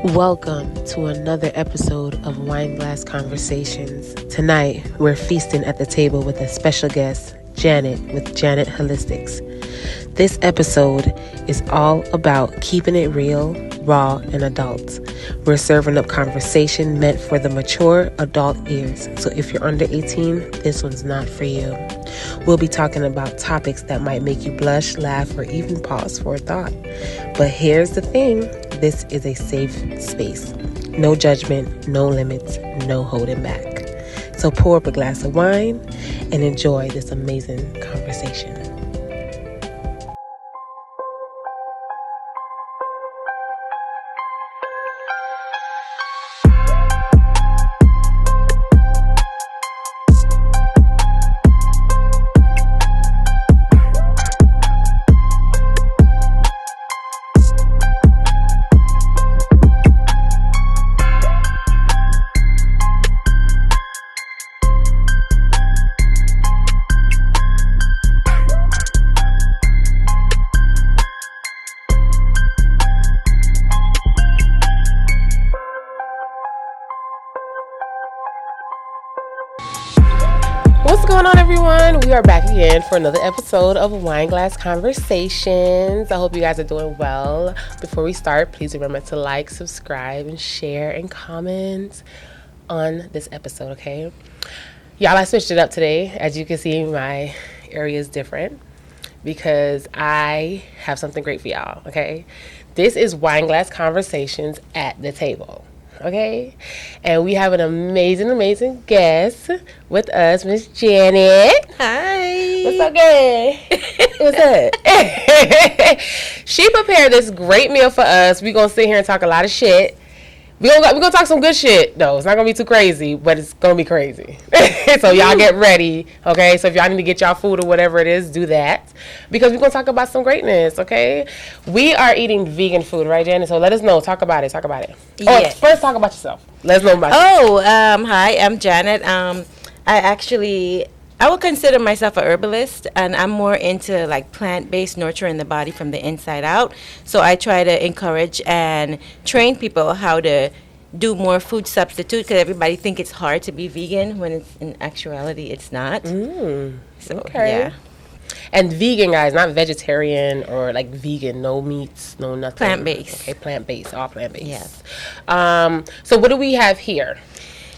Welcome to another episode of Wine Glass Conversations. Tonight, we're feasting at the table with a special guest, Jahnet with Jahnet Holistics. This episode is all about keeping it real, raw, and adult. We're serving up conversation meant for the mature adult ears. So if you're under 18, this one's not for you. We'll be talking about topics that might make you blush, laugh, or even pause for a thought. But here's the thing. This is a safe space. No judgment, no limits, no holding back. So pour up a glass of wine and enjoy this amazing conversation. What's going on, everyone? We are back again for another episode of Wine Glass Conversations. I hope you guys are doing well. Before we start, please remember to like, subscribe, and share and comment on this episode, okay? Y'all, I switched it up today. As you can see, my area is different because I have something great for y'all, okay? This is Wine Glass Conversations at the table. Okay, and we have an amazing guest with us, Miss Jahnet. Hi. What's up, gang? What's up? She prepared this great meal for us. We're gonna sit here and talk a lot of shit. We're gonna talk some good shit, though. It's not gonna be too crazy, but it's gonna be crazy. So y'all get ready, okay? So if y'all need to get y'all food or whatever it is, do that. Because we're gonna talk about some greatness, okay? We are eating vegan food, right, Jahnet? So let us know. Talk about it. Yes. Oh, first talk about yourself. Let us know about you. Hi, I'm Jahnet. I would consider myself a herbalist, and I'm more into like plant-based nurturing the body from the inside out. So I try to encourage and train people how to do more food substitute, because everybody think it's hard to be vegan when it's, in actuality it's not. So, Okay. yeah. And vegan, guys, not vegetarian or like vegan, no meats, no nothing. Plant-based. Okay, plant-based, all plant-based. Yes. So what do we have here?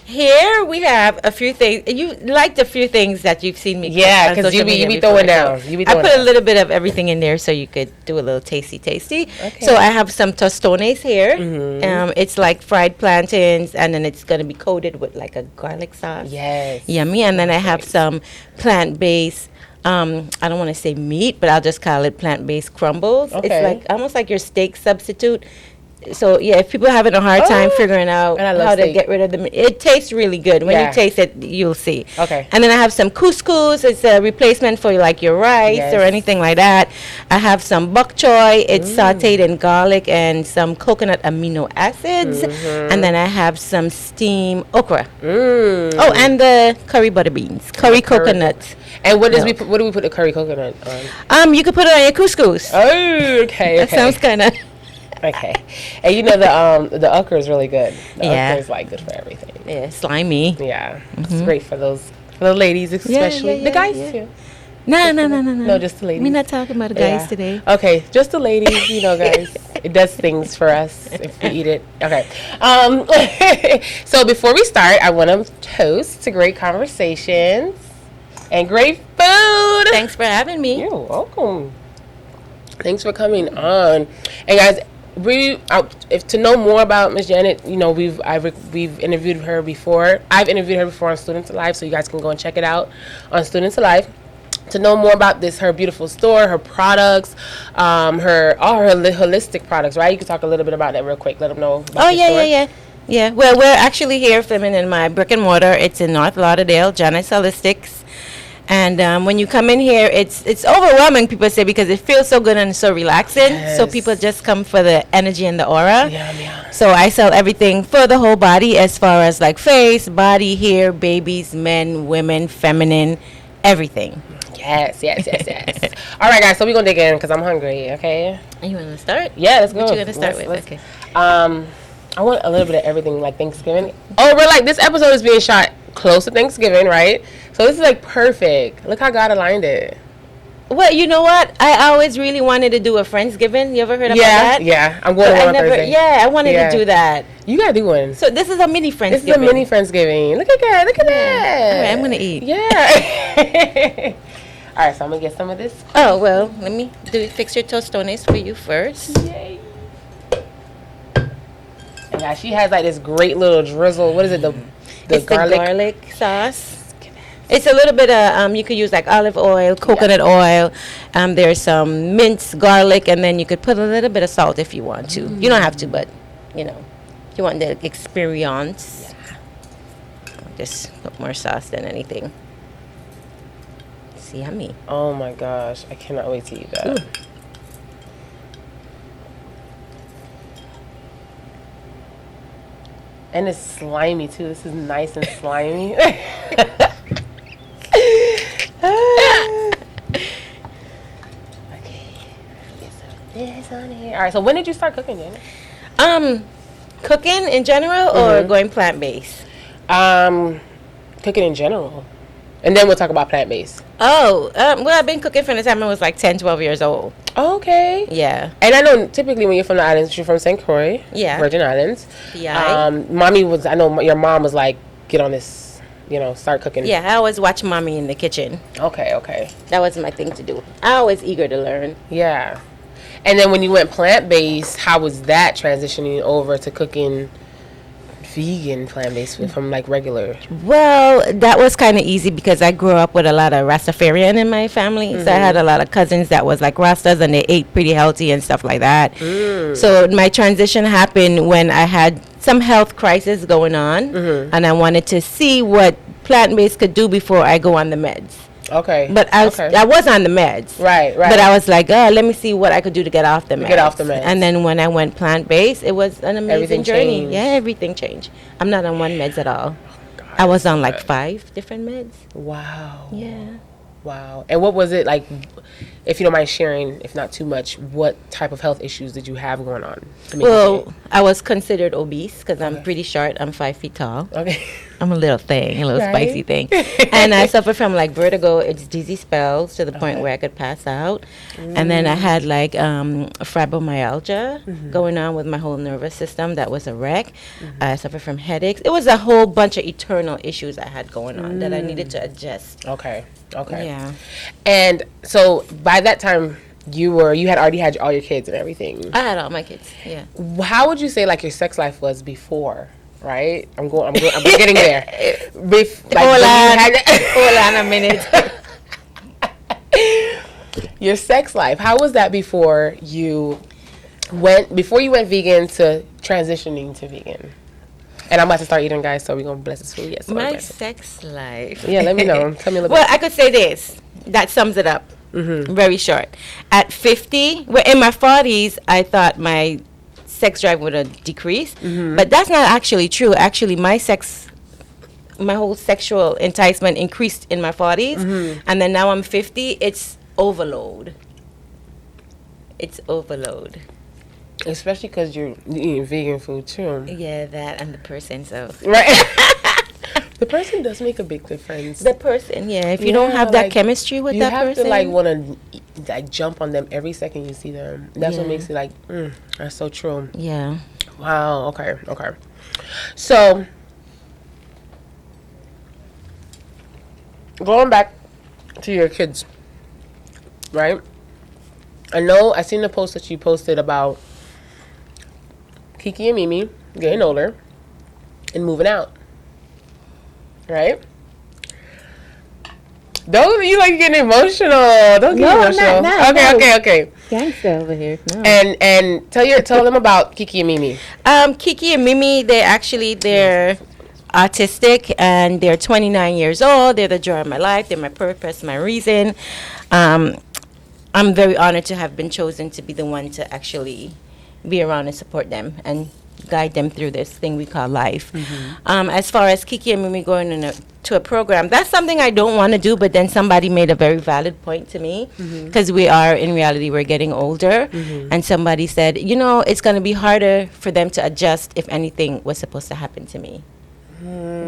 Here we have a few things. You liked a few things that you've seen me. Yeah, on because social you media be before, throwing so down. I put a little bit of everything in there so you could do a little tasty. Okay. So I have some tostones here. Mm-hmm. It's like fried plantains, and then it's going to be coated with like a garlic sauce. Yes. Yummy. And then I have some plant-based, I don't want to say meat, but I'll just call it plant-based crumbles. Okay. It's like almost like your steak substitute. So, yeah, if people are having a hard time figuring out how to get rid of the meat, it tastes really good. When you taste it, you'll see. Okay. And then I have some couscous. It's a replacement for like your rice or anything like that. I have some bok choy. It's sauteed in garlic and some coconut amino acids. And then I have some steamed okra. Oh, and the curry butter beans. Curry coconut. And what do we put the curry coconut on? You could put it on your couscous. Oh, okay. That sounds kind of... Okay. And you know the okra is really good. The okra is like good for everything. Yeah, slimy. Yeah. It's great for the ladies especially. The guys too. No. No, just the ladies. We're not talking about the guys today. Okay, just the ladies, guys. It does things for us if we eat it. Okay. So before we start, I want to toast to great conversations and great food. Thanks for having me. You're welcome. Thanks for coming on. And guys, if to know more about Ms. Jahnet, we've interviewed her before. I've interviewed her before on Students Alive, so you guys can go and check it out on Students Alive. To know more about her beautiful store, her products, all her holistic products, right? You can talk a little bit about that real quick. Let them know about your store. Yeah. Well, we're actually here filming in my brick and mortar. It's in North Lauderdale, Jahnet Holistics. And when you come in here, it's overwhelming, people say, because it feels so good and so relaxing. Yes. So people just come for the energy and the aura. Yeah. So I sell everything for the whole body, as far as like face, body, hair, babies, men, women, feminine, everything. Yes. All right, guys, so we're going to dig in because I'm hungry, okay? You want to start? Yeah, let's go. What you going to start with? Okay. I want a little bit of everything, like Thanksgiving. Oh, we're like, this episode is being shot close to Thanksgiving, right? So this is like perfect. Look how God aligned it. Well, you know what? I always really wanted to do a Friendsgiving. You ever heard about that? Yeah. I'm going to one on Thursday. Yeah, I wanted to do that. You got to do one. So this is a mini Friendsgiving. This is a mini Friendsgiving. Look at that. Look at that. All right, I'm going to eat. Yeah. All right, so I'm going to get some of this. Oh, well, let me fix your tostones for you first. Yay. And guys, she has like this great little drizzle. What is it? The garlic sauce. It's a little bit of, you could use like olive oil, coconut oil. There's some minced garlic, and then you could put a little bit of salt if you want to. You don't have to, but, if you want the experience. Just put more sauce than anything. It's yummy. Oh my gosh, I cannot wait to eat that. Ooh. And it's slimy too. This is nice and slimy. This on here. All right. So when did you start cooking, Jahnet? Cooking in general or going plant-based? Cooking in general, and then we'll talk about plant-based. Oh, well, I've been cooking from the time I was like 10, 12 years old. Oh, okay. Yeah. And I know typically when you're from the islands, you're from St. Croix. Yeah. Virgin Islands. Yeah. I know your mom was like, get on this, start cooking. Yeah, I always watch mommy in the kitchen. Okay. That was my thing to do. I was eager to learn. Yeah. And then when you went plant-based, how was that transitioning over to cooking vegan plant-based from like regular? Well, that was kind of easy because I grew up with a lot of Rastafarian in my family. So I had a lot of cousins that was like Rastas, and they ate pretty healthy and stuff like that. So my transition happened when I had some health crisis going on, and I wanted to see what plant-based could do before I go on the meds. Okay. But I was on the meds. Right. But I was like, let me see what I could do to get off the meds. Get off the meds. And then when I went plant-based, it was an amazing journey. Changed. Yeah, everything changed. I'm not on one meds at all. I was on like 5 different meds. Wow. Yeah. Wow. And what was it like, if you don't mind sharing, if not too much, what type of health issues did you have going on? I was considered obese because I'm pretty short. I'm 5 feet tall. Okay. I'm a little spicy thing. And I suffer from like vertigo. It's dizzy spells to the point where I could pass out. And then I had like fibromyalgia going on with my whole nervous system. That was a wreck. I suffer from headaches. It was a whole bunch of eternal issues I had going on that I needed to adjust. Okay. Yeah. And so by that time you had already had all your kids and everything. I had all my kids. Yeah. How would you say like your sex life was before? Right? I'm getting there. Hold on a minute. Your sex life. How was that before you went vegan to transitioning to vegan? And I'm about to start eating, guys, so we're going to bless this food. Yes. My sex life. Yeah, let me know. Tell me a little bit. Well, I could say this. That sums it up. Very short. At 50, in my 40s, I thought my sex drive would have decreased. But that's not actually true. Actually, my whole sexual enticement increased in my 40s. And then now I'm 50, it's overload. Especially because you're eating vegan food too. Yeah, that and the person, so. Right. The person does make a big difference. The person, yeah. If you don't have that chemistry with that person. You have to want to jump on them every second you see them. That's what makes it like, that's so true. Yeah. Wow, okay. So, going back to your kids, right? I seen the post that you posted about Kiki and Mimi getting older and moving out, right? Don't you like getting emotional? Don't get emotional. No, okay. Gangsta over here. No. And tell them about Kiki and Mimi. Kiki and Mimi, they're autistic and they're 29 years old. They're the joy of my life. They're my purpose, my reason. I'm very honored to have been chosen to be the one to actually be around and support them and guide them through this thing we call life. As far as Kiki and Mimi going to a program, that's something I don't want to do, but then somebody made a very valid point to me, because we are, in reality, we're getting older, and somebody said, it's going to be harder for them to adjust if anything was supposed to happen to me.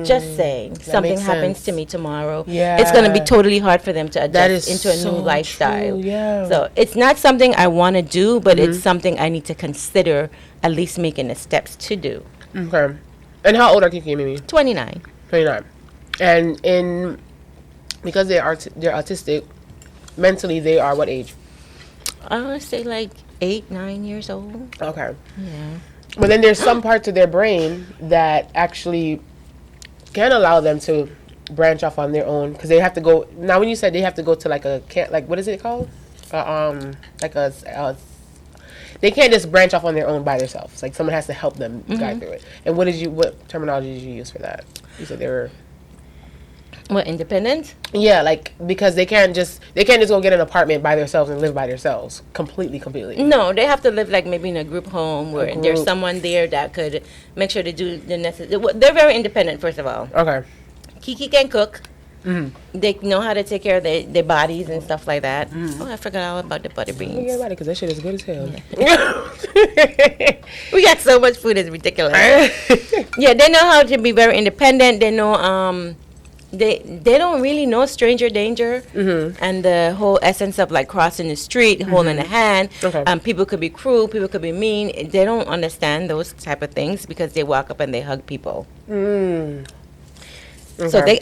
Just saying, that something happens to me tomorrow, it's going to be totally hard for them to adjust into a new lifestyle. So it's not something I want to do, but it's something I need to consider at least making the steps to do. Okay. And how old are Kiki and Mimi? 29. 29. And because they're autistic, mentally they are what age? I would say like 8, 9 years old. Okay. Yeah. But then there's some parts of their brain that actually can allow them to branch off on their own, because they have to go. Now, when you said they have to go to like a what is it called? They can't just branch off on their own by themselves. Like someone has to help them guide through it. And what terminology did you use for that? You said they were. What, independent? Yeah, like, because they can't just go get an apartment by themselves and live by themselves completely. No, they have to live like maybe in a group home where there's someone there that could make sure to do the necessary. They're very independent, first of all. Okay. Kiki can cook. They know how to take care of their bodies and stuff like that. Oh, I forgot all about the butter beans. Forget about it, because that shit is good as hell. Yeah. We got so much food, it's ridiculous. Yeah, they know how to be very independent. They know they don't really know stranger danger, and the whole essence of like crossing the street, holding a hand. People could be cruel, people could be mean. They don't understand those type of things because they walk up and they hug people. So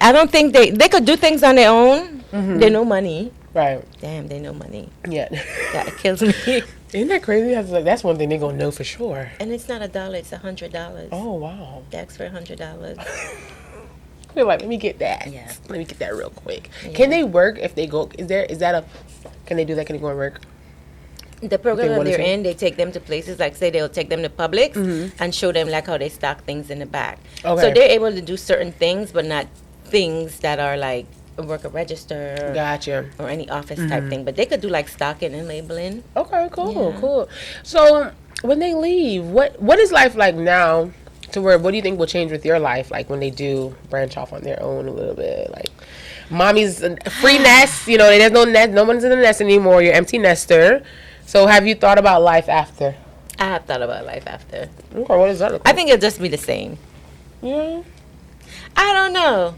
I don't think they could do things on their own. They know money. Right. Damn, they know money. Yeah. That kills me. Isn't that crazy? That's one thing they're gonna know for sure. And it's not $1, it's $100. Oh wow. That's for $100. They're like, let me get that. Yeah. Let me get that real quick. Yeah. Can they work if they go? Can they do that? Can they go and work? The program that they're in, they take them to places, like say they'll take them to Publix and show them like how they stock things in the back. Okay. So they're able to do certain things, but not things that are like work a register. Gotcha. Or any office type thing. But they could do like stocking and labeling. Okay, cool. So when they leave, what is life like now? What do you think will change with your life, like when they do branch off on their own a little bit? Like, mommy's free nest, there's no nest, no one's in the nest anymore. You're empty nester. So have you thought about life after? I have thought about life after. Okay, what does that look like? I think it'll just be the same. Yeah. I don't know.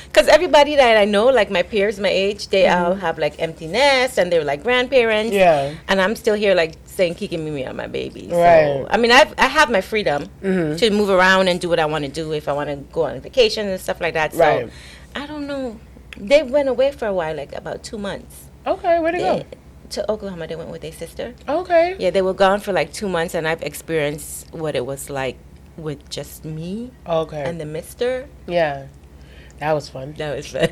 Because everybody that I know, like my peers, my age, they all have like empty nests and they're like grandparents. Yeah. And I'm still here like saying Kiki and Mimi are my babies. Right. So, I mean, I have my freedom to move around and do what I want to do if I want to go on vacation and stuff like that. So I don't know. They went away for a while, like about 2 months. Okay, where'd they go? To Oklahoma. They went with their sister. Okay. Yeah, they were gone for like 2 months, and I've experienced what it was like with just me. Okay. And the mister. Yeah. That was fun. That was fun.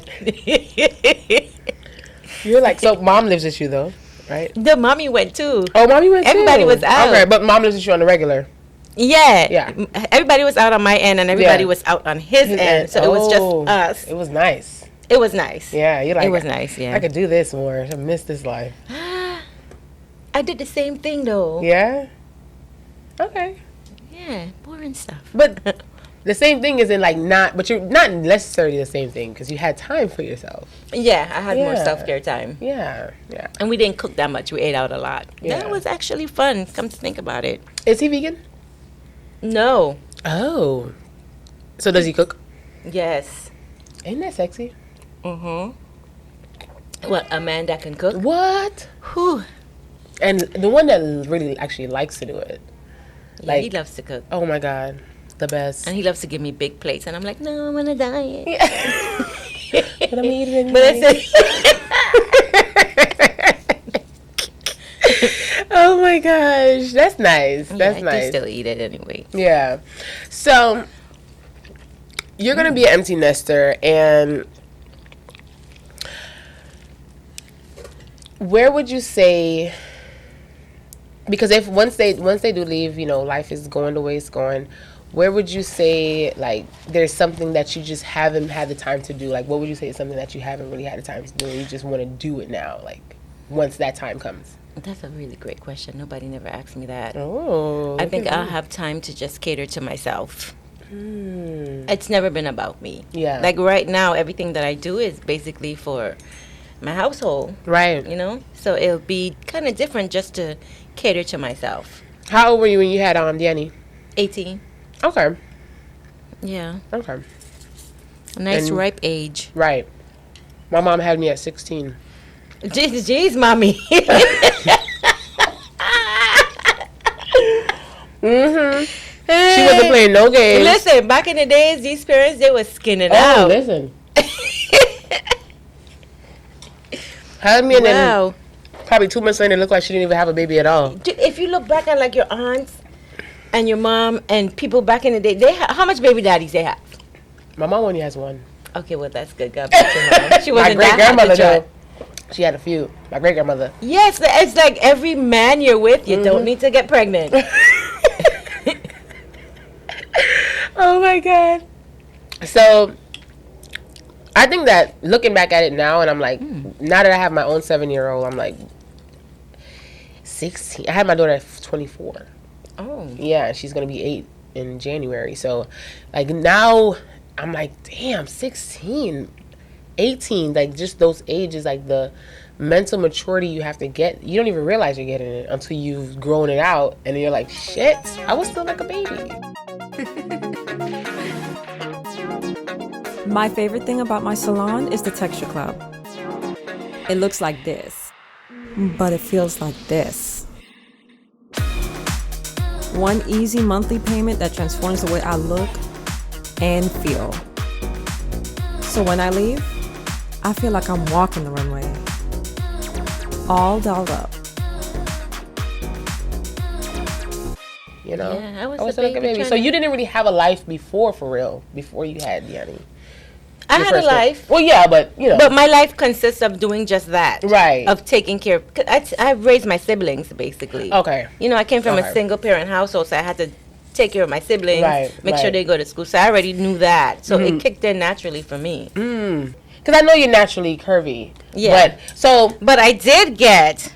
You're like, so mom lives with you though, right? The mommy went too. Oh, mommy went too. Everybody was out. Okay, but mom lives with you on the regular. Yeah. Everybody was out on my end, and everybody was out on his end. So it was just us. It was nice. It was nice. Yeah, you're like, it was nice. Yeah, I could do this more. I miss this life. I did the same thing though. Yeah. Okay. Yeah, boring stuff. But the same thing isn't like but you're not necessarily the same thing because you had time for yourself. Yeah, I had more self-care time. Yeah. And we didn't cook that much. We ate out a lot. Yeah. That was actually fun. Come to think about it. Is he vegan? No. Oh. So does he cook? Yes. Ain't that sexy? What, a man that can cook? What? Whew. And the one that really actually likes to do it. Yeah, he loves to cook. Oh my God. The best. And he loves to give me big plates. And I'm like, no, I'm on a diet. But I'm eating. But I said... Oh my gosh. That's nice. That's nice. I do still eat it anyway. Yeah. So, you're going to be an empty nester, and where would you say, because if once they do leave, life is going the way it's going, where would you say, like, there's something that you just haven't had the time to do? Like, what would you say is something that you haven't really had the time to do and you just want to do it now, like, once that time comes? That's a really great question. Nobody never asked me that. Oh, I think I'll have time to just cater to myself. It's never been about me. Yeah. Like right now, everything that I do is basically for my household. Right. You know? So it'll be kind of different just to cater to myself. How old were you when you had Danny? 18. Okay. Yeah. Okay. A nice ripe age. Right. My mom had me at 16. Jeez, mommy. She wasn't playing no games. Listen, back in the days, these parents, they were skinning out. Oh, listen. Had me and then probably 2 months later, it looked like she didn't even have a baby at all. If you look back at like your aunts and your mom and people back in the day, how much baby daddies they have? My mom only has one. Okay, well, that's good. God bless your mom. She wasn't my great-grandmother, though, she had a few. My great-grandmother. Yes, it's like every man you're with, you don't need to get pregnant. Oh, my God. So, I think that looking back at it now, and I'm like, now that I have my own 7-year-old, I'm like, 16. I had my daughter at 24. Oh. Yeah, she's going to be 8 in January. So, like, now I'm like, damn, 16, 18, like, just those ages, like, the mental maturity you have to get, you don't even realize you're getting it until you've grown it out, and then you're like, shit, I was still like a baby. My favorite thing about my salon is the Texture Club. It looks like this, but it feels like this. One easy monthly payment that transforms the way I look and feel. So when I leave, I feel like I'm walking the runway. All dolled up. You know? Yeah, I was like a baby. So you didn't really have a life before, for real, before you had Yanni? I had a life. Well, yeah, but, you know. But my life consists of doing just that. Right. Of taking care. I raised my siblings, basically. Okay. You know, I came from a single-parent household, so I had to take care of my siblings, make sure they go to school. So I already knew that. So it kicked in naturally for me. Because I know you're naturally curvy. Yeah. But I did get,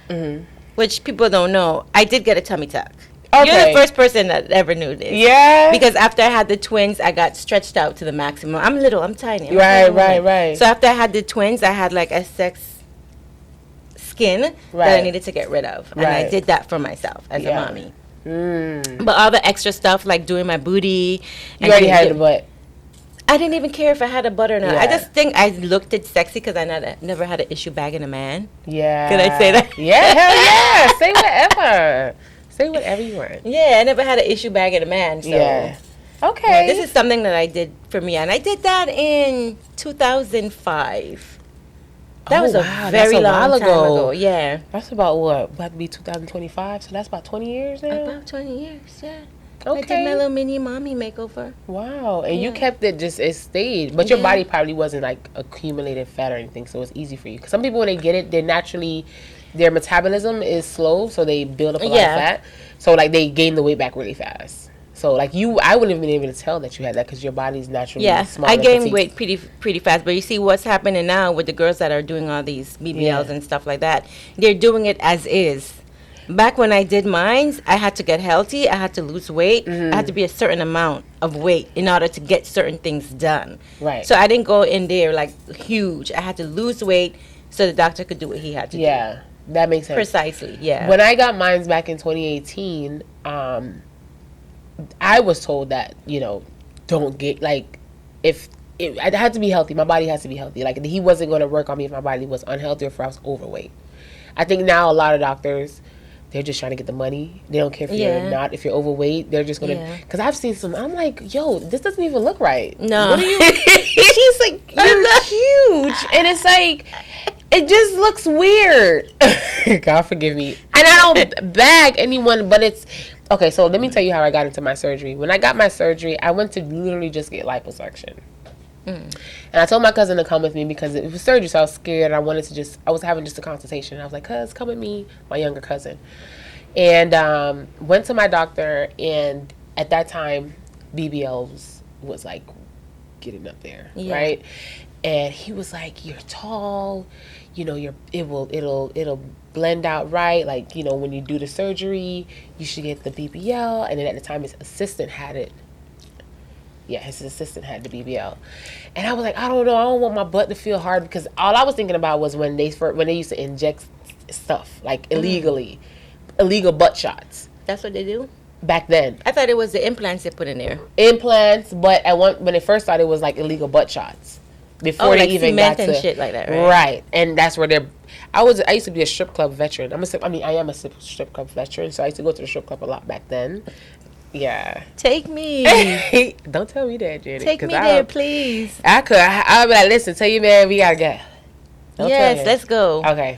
which people don't know, I did get a tummy tuck. Okay. You're the first person that ever knew this. Yeah. Because after I had the twins, I got stretched out to the maximum. I'm little, I'm tiny. Right. So after I had the twins, I had like a sex skin that I needed to get rid of. And I did that for myself as a mommy. But all the extra stuff like doing my booty. You already had the butt. I didn't even care if I had a butt or not. I just think I looked it sexy because I never had an issue bagging a man. Yeah. Can I say that? Yeah, hell yeah. Say whatever. Say whatever you want. Yeah, I never had an issue bagging a man. So. Yeah. Okay. This is something that I did for me. And I did that in 2005. That was a very long time ago. Yeah. That's about what? About to be 2025? So that's about 20 years now? About 20 years, yeah. Okay. I did my little mini mommy makeover. Wow. And you kept it just, it stayed. But your body probably wasn't like accumulated fat or anything, so it's easy for you. Because some people, when they get it, they're naturally, their metabolism is slow, so they build up a lot of fat. So like they gain the weight back really fast. So like you, I wouldn't have been able to tell that you had that because your body's naturally small. I gained weight pretty fast. But you see what's happening now with the girls that are doing all these BBLs and stuff like that. They're doing it as is. Back when I did mine, I had to get healthy. I had to lose weight. I had to be a certain amount of weight in order to get certain things done. Right. So I didn't go in there like huge. I had to lose weight so the doctor could do what he had to do. Yeah, that makes sense. Precisely, yeah. When I got mine back in 2018, I was told that, you know, don't get, like, I had to be healthy. My body has to be healthy. Like, he wasn't going to work on me if my body was unhealthy or if I was overweight. I think now a lot of doctors, they're just trying to get the money. They don't care if you're not, if you're overweight. They're just going to, because I've seen some, I'm like, yo, this doesn't even look right. No. What are you, she's like, you're huge. And it's like, it just looks weird. God forgive me. And I don't bag anyone, but it's, okay, so let me tell you how I got into my surgery. When I got my surgery, I went to literally just get liposuction. And I told my cousin to come with me because it was surgery, so I was scared. I was having just a consultation. I was like, cuz, come with me, my younger cousin. And went to my doctor, and at that time, BBLs was like getting up there, right? And he was like, you're tall, you know, it'll blend out right. Like, you know, when you do the surgery, you should get the BBL. And then at the time, his assistant had it. Yeah, his assistant had the BBL. And I was like, I don't know. I don't want my butt to feel hard, because all I was thinking about was when they used to inject stuff, like illegally, illegal butt shots. That's what they do? Back then. I thought it was the implants they put in there. Implants, but when they first started, it was like illegal butt shots. Before they even cement got and to shit like that, right? Right, and that's where I used to be a strip club veteran. I am a strip club veteran, so I used to go to the strip club a lot back then. Yeah. Take me. Don't tell me that, Jenny. Take me there, please. I'll be like, listen, tell you, man, we gotta go. Yes, let's go. Okay.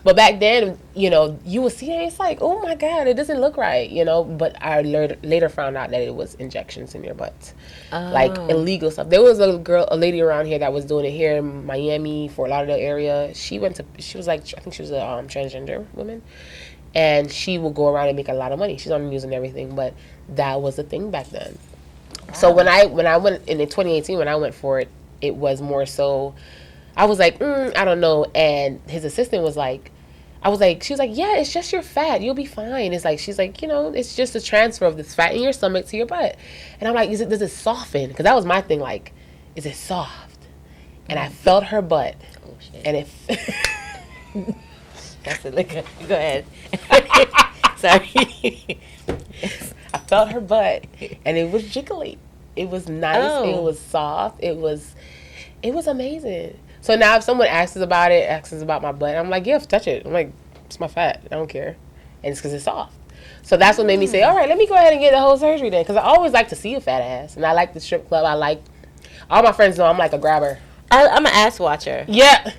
But back then, you know, you would see it, it's like, oh my God, it doesn't look right, you know. But I later found out that it was injections in your butt. Like illegal stuff. There was a lady around here that was doing it here in Miami, Fort Lauderdale area. She was like, I think she was a transgender woman. And she would go around and make a lot of money. She's on the news and everything, but that was a thing back then. Wow. So when I went in 2018, when I went for it, it was more so, I was like, I don't know. And his assistant was like, she was like, yeah, it's just your fat. You'll be fine. It's like, she's like, you know, it's just a transfer of this fat in your stomach to your butt. And I'm like, does it soften? Because that was my thing. Like, is it soft? And I felt her butt. Oh, shit. And it... That's it. Go ahead. Sorry. I felt her butt, and it was jiggly. It was nice. Oh. It was soft. It was amazing. So now if someone asks about my butt, I'm like, yeah, touch it. I'm like, it's my fat. I don't care. And it's because it's soft. So that's what made me say, all right, let me go ahead and get the whole surgery then. Because I always like to see a fat ass. And I like the strip club. All my friends know I'm like a grabber. I'm an ass watcher. Yeah.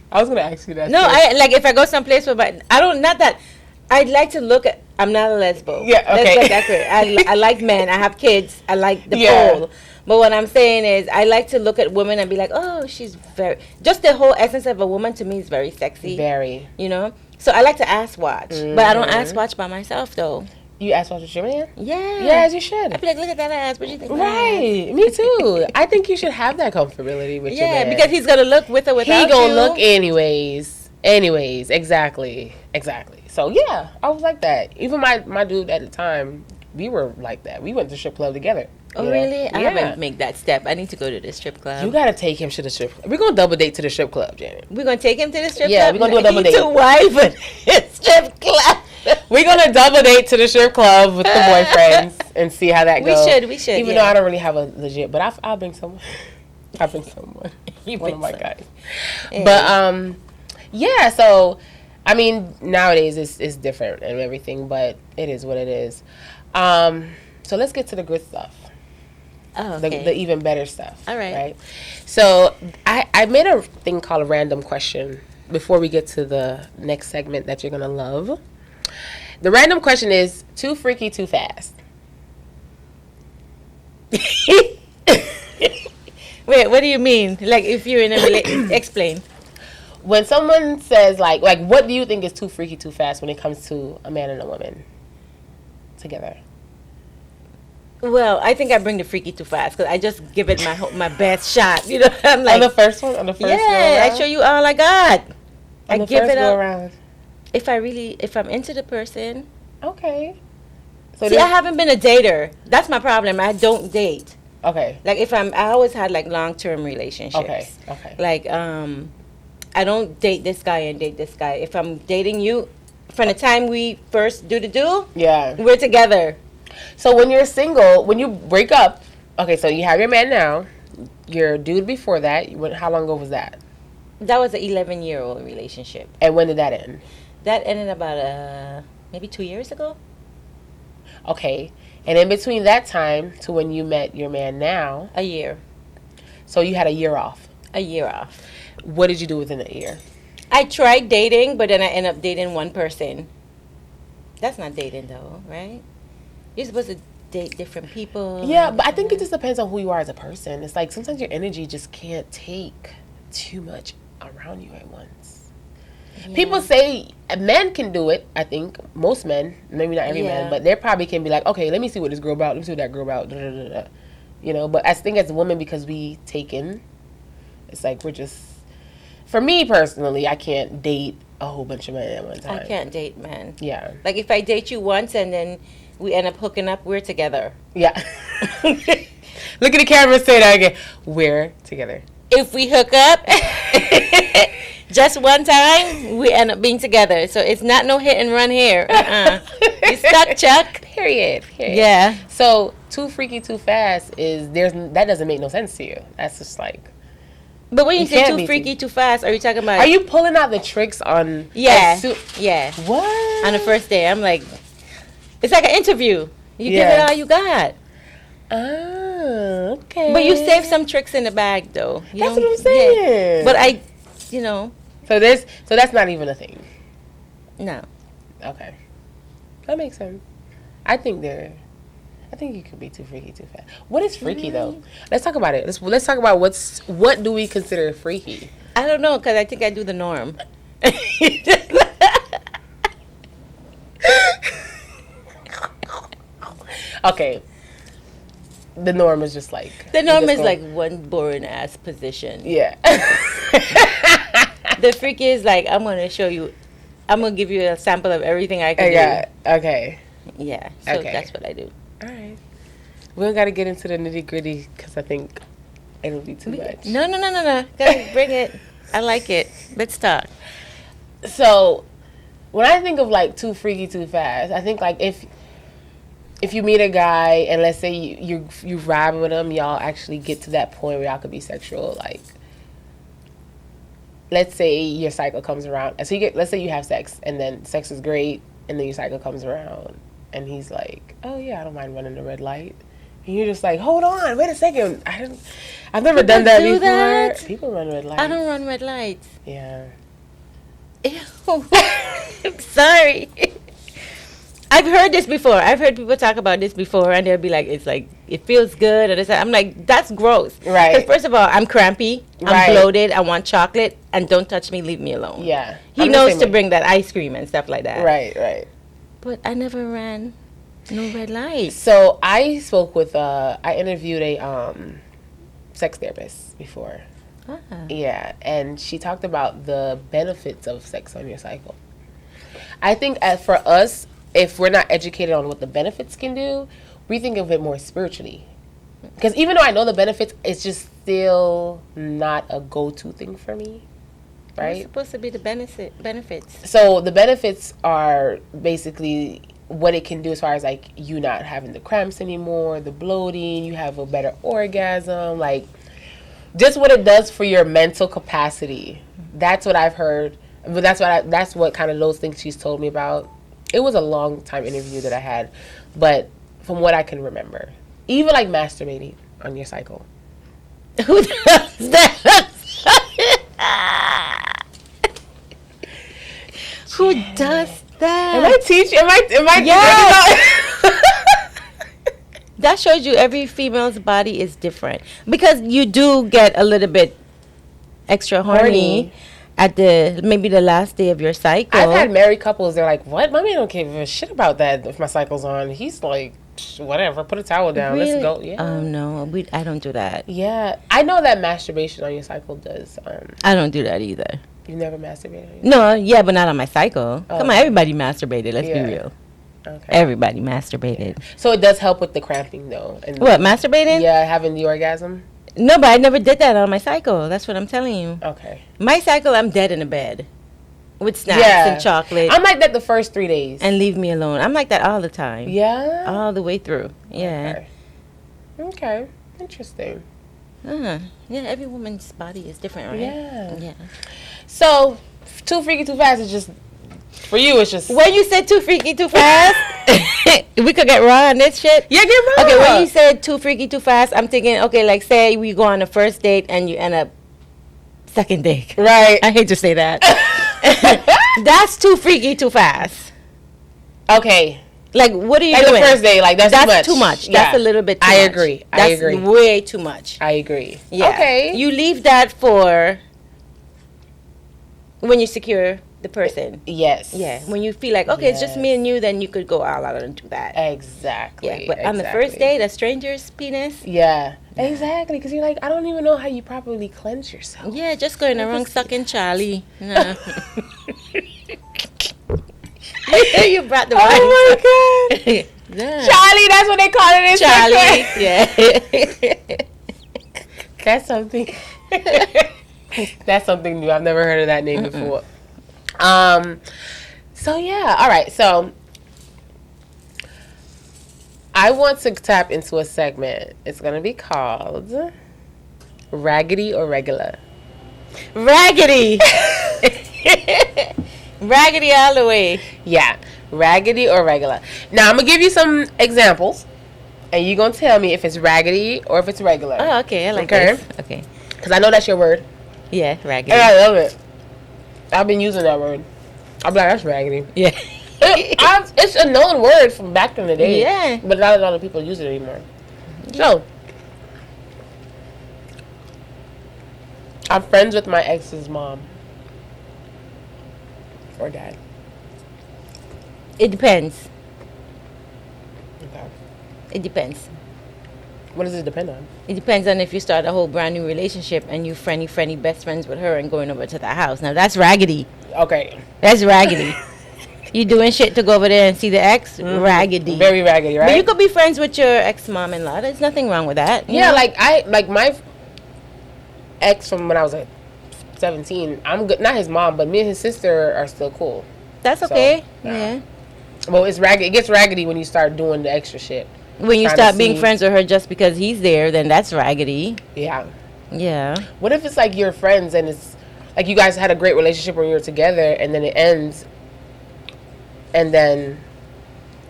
I was going to ask you that. No, if I go someplace where, I'd like to look at, I'm not a lesbo. Yeah, okay. Let's get accurate. I like men. I have kids. I like the pole. But what I'm saying is, I like to look at women and be like, oh, she's just the whole essence of a woman to me is very sexy. Very. You know? So I like to ass watch. Mm-hmm. But I don't ass watch by myself, though. You ass watch with your man? Yeah. Yeah, as you should. I'd be like, look at that ass. What do you think? Right. Me too. I think you should have that comfortability with your man. Yeah, because he's going to look with or without you. He going to look anyways. Exactly. So, yeah, I was like that. Even my dude at the time, we were like that. We went to strip club together. Oh, really? I haven't made that step. I need to go to the strip club. You got to take him to the strip club. We're going to double date to the strip club, Janet. We're going to take him to the strip club? Yeah, we're going to do a double date. He's too wide for the strip club. We're going to double date to the strip club with the boyfriends and see how that goes. We should. Even though I don't really have a legit, but I'll bring someone. I'll bring someone. One of my guys. Yeah. But, yeah, so, I mean, nowadays it's different and everything, but it is what it is. So let's get to the good stuff. Oh, okay. The even better stuff. All right. So I made a thing called a random question before we get to the next segment that you're going to love. The random question is, too freaky, too fast? Wait, what do you mean? Like, if you're in a relationship, explain. When someone says, like, what do you think is too freaky, too fast when it comes to a man and a woman together? Well, I think I bring the freaky too fast because I just give it my best shot. You know, I'm like, on the first one, I show you all I got. I give it up. Around. If I'm into the person. Okay. So I haven't been a dater. That's my problem. I don't date. Okay. Like I always had like long-term relationships. Okay. Like I don't date this guy and date this guy. If I'm dating you, from the time we first yeah, we're together. So when you're single, when you break up, okay, so you have your man now, your dude before that, how long ago was that? That was an 11-year-old relationship. And when did that end? That ended about maybe 2 years ago. Okay. And in between that time to when you met your man now? A year. So you had a year off? A year off. What did you do within a year? I tried dating, but then I ended up dating one person. That's not dating though, right? You're supposed to date different people. Yeah, but I think it just depends on who you are as a person. It's like sometimes your energy just can't take too much around you at once. Yeah. People say men can do it, I think. Most men, maybe not every man, but they probably can be like, okay, let me see what this girl about, let me see what that girl about, You know, but I think as a woman, because we take in It's like we're just. For me personally, I can't date a whole bunch of men at one time. I can't date men. Yeah. Like if I date you once and then we end up hooking up, we're together. Yeah. Look at the camera and say that again. We're together. If we hook up just one time, we end up being together. So it's not no hit and run here. You stuck, Chuck. Period. Yeah. So too freaky, too fast that doesn't make no sense to you. That's just like. But when you say too freaky, too fast, are you talking about? Are you pulling out the tricks on? Yeah. Yeah. What? On the first day, I'm like, it's like an interview. You give it all you got. Oh, okay. But you save some tricks in the bag, though. That's what I'm saying. Yeah. But So that's not even a thing. No. Okay. That makes sense. I think you could be too freaky too fast. What is freaky though? Let's talk about it. Let's talk about what do we consider freaky? I don't know, because I think I do the norm. Okay. The norm is just like like one boring ass position. Yeah. The freak is like, I'm gonna give you a sample of everything I can do. Okay. Yeah. So that's what I do. All right. We don't got to get into the nitty gritty because I think it'll be too much. No. Go ahead, bring it. I like it. Let's talk. So, when I think of like too freaky, too fast, I think like if you meet a guy and let's say you vibe with him, y'all actually get to that point where y'all could be sexual. Like, let's say your cycle comes around, and so let's say you have sex, and then sex is great, and then your cycle comes around, and he's like, "Oh yeah, I don't mind running the red light." And you're just like, hold on, wait a second. I've never done that before. That? People run red lights. I don't run red lights. Yeah. Ew. I'm sorry. I've heard this before. I've heard people talk about this before, and they'll be like, it's like, it feels good. And I'm like, that's gross. Right. Because first of all, I'm crampy. I'm bloated. I want chocolate. And don't touch me. Leave me alone. Yeah. He knows to bring that ice cream and stuff like that. Right. But I never ran no red light. So I spoke with, I interviewed a sex therapist before. Ah. Yeah. And she talked about the benefits of sex on your cycle. I think for us, if we're not educated on what the benefits can do, we think of it more spiritually. Because even though I know the benefits, it's just still not a go-to thing for me, right? What's supposed to be the benefits? So the benefits are basically what it can do as far as like you not having the cramps anymore, the bloating, you have a better orgasm, like just what it does for your mental capacity. That's what I've heard. But that's what kind of those things she's told me about. It was a long time interview that I had, but from what I can remember, even like masturbating on your cycle. Who does that? Who does that? Am I teaching? Am I? Yes. That shows you every female's body is different, because you do get a little bit extra horny. At maybe the last day of your cycle. I've had married couples, they're like, what? My man don't give a shit about that if my cycle's on. He's like, whatever, put a towel down. Really? Let's go. Yeah. No, I don't do that. Yeah. I know that masturbation on your cycle does. I don't do that either. You've never masturbated? No, yeah, but not on my cycle. Come on, everybody masturbated. Let's be real. Okay. Everybody masturbated. So it does help with the cramping, though. And what, masturbating? Yeah, having the orgasm. No, but I never did that on my cycle. That's what I'm telling you. Okay. My cycle, I'm dead in the bed with snacks and chocolate. I'm like that the first 3 days. And leave me alone. I'm like that all the time. Yeah? All the way through. Yeah. Okay. Interesting. Yeah, every woman's body is different, right? Yeah. So, too freaky, too fast is just, for you, it's just. When you said too freaky, too fast, we could get raw on this shit. Yeah, get raw. Okay, when you said too freaky, too fast, I'm thinking, okay, like say we go on a first date and you end up second date. Right. I hate to say that. That's too freaky, too fast. Okay. Like, what are you doing? Like the first day, like that's too much. Yeah. That's a little bit too much. Agree. I agree. That's way too much. I agree. Yeah. Okay. You leave that for when you secure the person. Yes. Yeah. When you feel like, okay, it's just me and you, then you could go all out and do that. Exactly. Yeah. But on the first date, a stranger's penis. Yeah. Exactly, because you're like, I don't even know how you properly cleanse yourself. Yeah, just going around sucking Charlie. No. You brought the wine. Oh my God. Yeah. Charlie, that's what they call it in Charlie. Yeah. That's something. That's something new. I've never heard of that name before. So yeah, all right. So I want to tap into a segment. It's gonna be called Raggedy or Regular. Raggedy. Raggedy all the way. Yeah, raggedy or regular. Now I'm gonna give you some examples, and you're gonna tell me if it's raggedy or if it's regular. Oh, okay. I like this. Okay. Because I know that's your word. Yeah, raggedy. And I love it. I've been using that word. I'm like, that's raggedy. Yeah. It's a known word from back in the day. Yeah. But not a lot of people use it anymore. So, I'm friends with my ex's mom. Or dad. It depends. Okay. It depends. What does it depend on? It depends on if you start a whole brand new relationship and you friendly best friends with her and going over to the house. Now that's raggedy. Okay. That's raggedy. You doing shit to go over there and see the ex? Mm-hmm. Raggedy. Very raggedy, right? But you could be friends with your ex-mom-in-law. There's nothing wrong with that. Yeah, know? like my ex from when I was like 17. I'm good. Not his mom, but me and his sister are still cool. That's okay. So, yeah. Well, it's raggedy. It gets raggedy when you start doing the extra shit. When you start being friends with her just because he's there, then that's raggedy. Yeah. Yeah. What if it's like you're friends and it's like you guys had a great relationship when you were together and then it ends, and then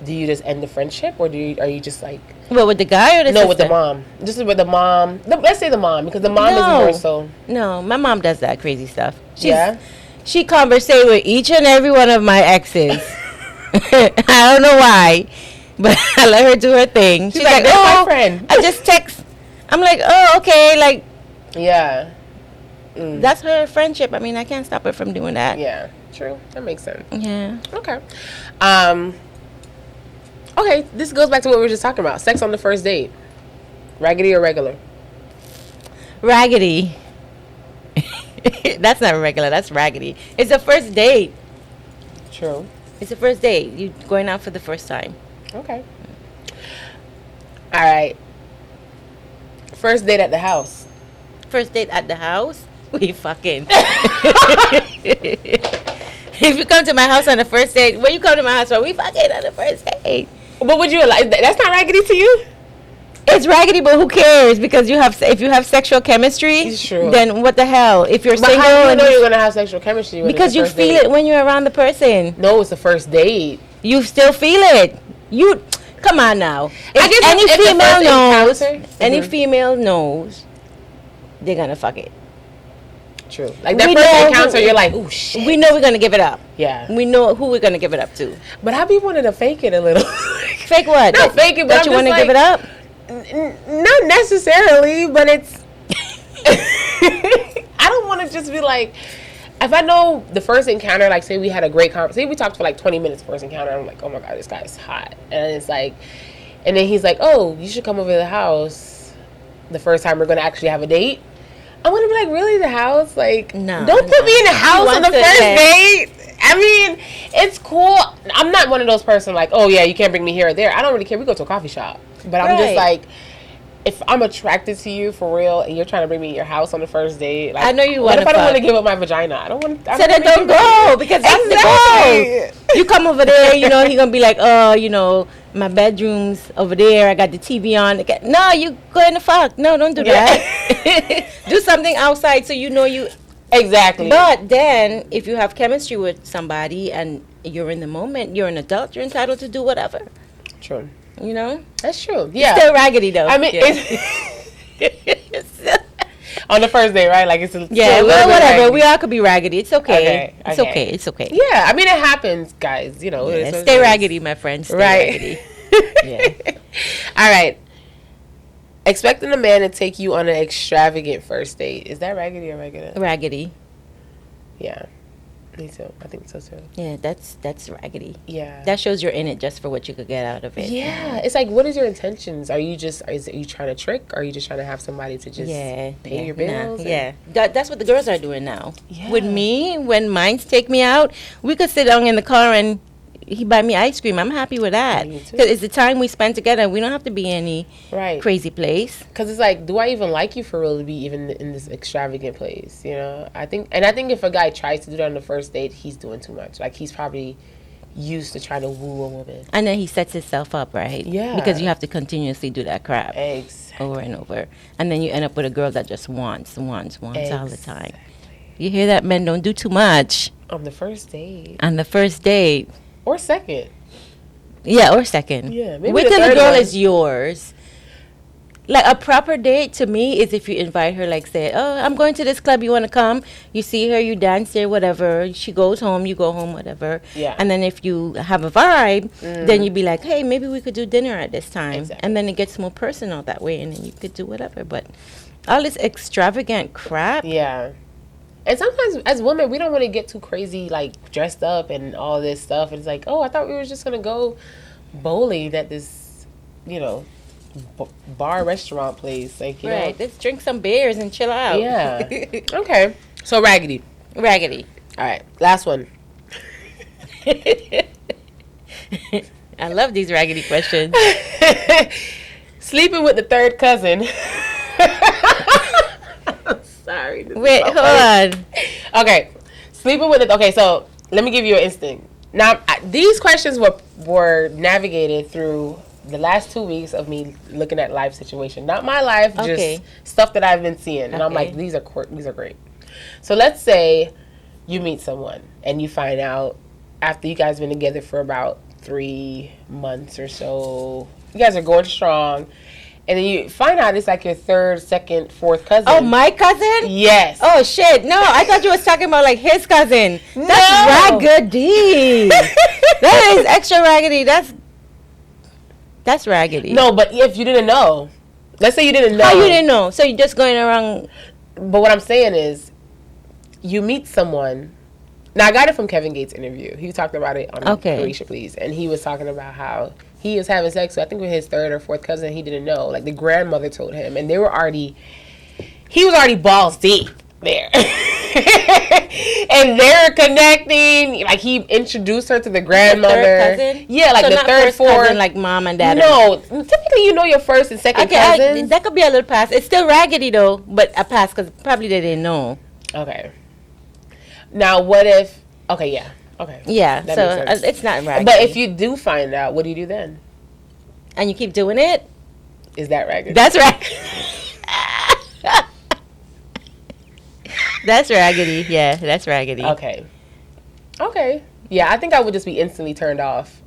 do you just end the friendship or are you just like? What, with the guy or the sister? No, with the mom. Just with the mom. Let's say the mom, because the mom is more so. No, my mom does that crazy stuff. She conversate with each and every one of my exes. I don't know why, but I let her do her thing. She's like, oh, my friend. I just text. I'm like, oh, okay, like. Yeah. That's her friendship. I mean, I can't stop her from doing that. Yeah, true. That makes sense. Yeah. Okay. Okay, this goes back to what we were just talking about. Sex on the first date. Raggedy or regular? Raggedy. That's not regular. That's raggedy. It's a first date. True. It's a first date. You going out for the first time. Okay. All right. First date at the house. First date at the house? We fucking. If you come to my house on the first date, when you come to my house, we fucking on the first date. But would you like? That's not raggedy to you? It's raggedy, but who cares? Because if you have sexual chemistry, then what the hell? If you're single, how do you know you're gonna have sexual chemistry? Because you feel it when you're around the person. No, it's the first date. You still feel it. You come on now. If any female knows, any female knows, they're gonna fuck it. True. Like that first encounter, you're like, oh shit. We know we're gonna give it up. Yeah. We know who we're gonna give it up to. But I be wanting to fake it a little. Fake what? Not fake it, but that you want to give it up. Not necessarily, but it's. I don't want to just be like, if I know the first encounter, like say we had a great conversation, we talked for like 20 minutes first encounter, and I'm like, oh my god, this guy is hot, and it's like, and then he's like, oh, you should come over to the house the first time we're gonna actually have a date. I want to be like, really, the house? Like, no, don't put me in the house on the first date. I mean, it's cool. I'm not one of those person like, oh yeah, you can't bring me here or there. I don't really care. We go to a coffee shop, but I'm just like, if I'm attracted to you for real and you're trying to bring me in your house on the first date, like, I know you want. What if I don't want to give up my vagina? I don't want. So then don't go, because that's the goal. You come over there, you know, he's gonna be like, oh, you know, my bedroom's over there. I got the TV on. No, you going to fuck. No, don't do that. Do something outside so you know you. Exactly. But then, if you have chemistry with somebody and you're in the moment, you're an adult, you're entitled to do whatever. True. You know? That's true. Yeah. It's still raggedy, though. I mean, it's on the first day, right? Like, it's well, whatever. Raggedy. We all could be raggedy. It's okay. It's okay. It's okay. Yeah. I mean, it happens, guys. You know. Yeah, stay raggedy, my friend. Stay raggedy. Yeah. All right. Expecting a man to take you on an extravagant first date. Is that raggedy or regular? Raggedy. Yeah. Me too. I think so too. Yeah, that's raggedy. Yeah. That shows you're in it just for what you could get out of it. Yeah. It's like, what is your intentions? Are you trying to trick? Or are you just trying to have somebody to just pay your bills? Yeah. That's what the girls are doing now. Yeah. With me, when mines take me out, we could sit down in the car and he buy me ice cream. I'm happy with that. Me too. Because it's the time we spend together. We don't have to be in any Right. crazy place. Because it's like, do I even like you for real to be even in this extravagant place? You know, I think if a guy tries to do that on the first date, he's doing too much. Like, he's probably used to trying to woo a woman. And then he sets himself up, right? Yeah. Because you have to continuously do that crap Exactly. over and over. And then you end up with a girl that just wants all the time. You hear that? Men, don't do too much. On the first date. On the first date. Or second. Yeah, or second. Yeah, maybe Wait the till the third girl one. is yours. Like, a proper date to me is if you invite her, like, say, oh, I'm going to this club, you want to come? You see her, you dance there, whatever. She goes home, you go home, whatever. Yeah. And then if you have a vibe, then you'd be like, hey, maybe we could do dinner at this time. Exactly. And then it gets more personal that way, and then you could do whatever. But all this extravagant crap. Yeah. And sometimes as women, we don't want to get too crazy, like, dressed up and all this stuff. And it's like, oh, I thought we were just going to go bowling at this, you know, bar restaurant place. Like, you Right. know. Let's drink some beers and chill out. Yeah. Okay. So, raggedy. Raggedy. All right. Last one. I love these raggedy questions. Sleeping with the third cousin. I'm sorry. Wait, hold on. Okay. Sleeping with it. Okay, so let me give you an instinct. Now, these questions were navigated through the last 2 weeks of me looking at life situation. Not my life, just stuff that I've been seeing. And I'm like, these are great. So let's say you meet someone and you find out after you guys been together for about 3 months or so, you guys are going strong. And then you find out it's like your third, second, fourth cousin. Oh, my cousin? Yes. Oh, shit. No, I thought you was talking about, like, his cousin. No. That's raggedy. That is extra raggedy. That's raggedy. No, but if you didn't know. Let's say you didn't know. How you didn't know? So you're just going around. But what I'm saying is, you meet someone. Now, I got it from Kevin Gates' interview. He talked about it on Felicia Please. And he was talking about how he was having sex, I think, with his third or fourth cousin. He didn't know. Like, the grandmother told him. And he was already balls deep there. And they're connecting. Like, he introduced her to the grandmother. The third cousin? Yeah, like so the not third, first fourth. cousin, like mom and dad. No, typically you know your first and second cousins. That could be a little pass. It's still raggedy, though, but a pass because probably they didn't know. Okay. Now, what if... Okay, yeah. Okay. Yeah, That so makes sense. it's not raggedy. But if you do find out, what do you do then? And you keep doing it? Is that raggedy? That's raggedy. That's raggedy. Yeah, that's raggedy. Okay. Yeah, I think I would just be instantly turned off.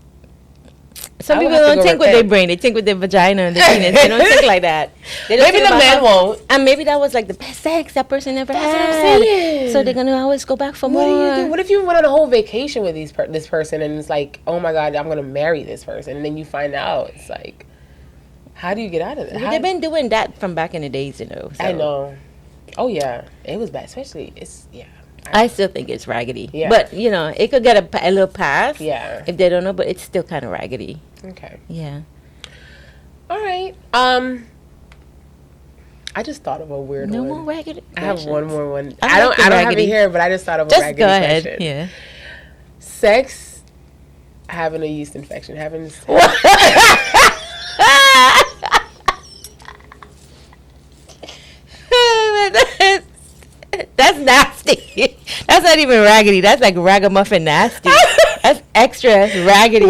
Some I would people have to don't go think with repent. their brain. They think with their vagina and their penis. They don't think like that. They don't Maybe think the about man how- won't. And maybe that was like the best sex that person ever That's had. what I'm saying. So they're going to always go back for What more. do you do? What if you went on a whole vacation with this person and it's like, oh my God, I'm going to marry this person. And then you find out, it's like, how do you get out of that? Well, they've been doing that from back in the days, you know. So. I know. Oh, yeah. It was bad. Especially, I still think it's raggedy. Yeah. But, you know, it could get a little pass. Yeah. If they don't know, but it's still kind of raggedy. Okay. Yeah. All right. I just thought of a weird No one. more raggedy. I have one more one. I I like don't the have raggedy. it here, but I just thought of a Just raggedy go ahead. question. Yeah. Sex, having a yeast infection, having That's nasty. That's not even raggedy. That's like ragamuffin nasty. That's extra raggedy.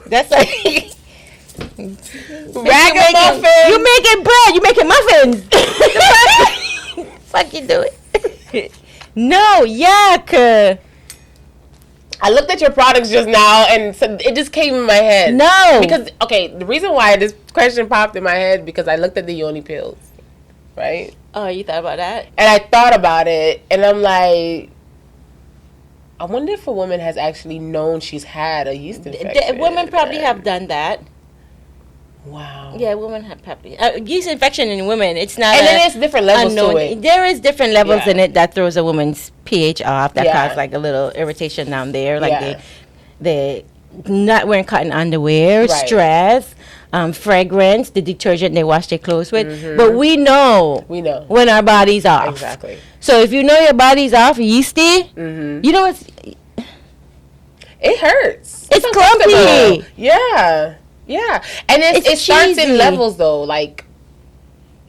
That's like ragamuffin. You making bread. You making muffins. Fuck you doing? No, yuck. I looked at your products just now, and so it just came in my head. No. Because, okay, the reason why this question popped in my head, because I looked at the yoni pills, right? Oh, you thought about that? And I thought about it, and I'm like, I wonder if a woman has actually known she's had a yeast infection. Women probably have done that. Wow. Yeah, women have yeast infection in women. It's not. And then there's different levels to it. There is different levels in it that throws a woman's pH off. That causes like a little irritation down there. Like they not wearing cotton underwear, stress, fragrance, the detergent they wash their clothes with. But we know when our body's off. Exactly. So if you know your body's off, yeasty, you know it hurts. It's clumpy. Yeah. Yeah. And it starts in levels though, like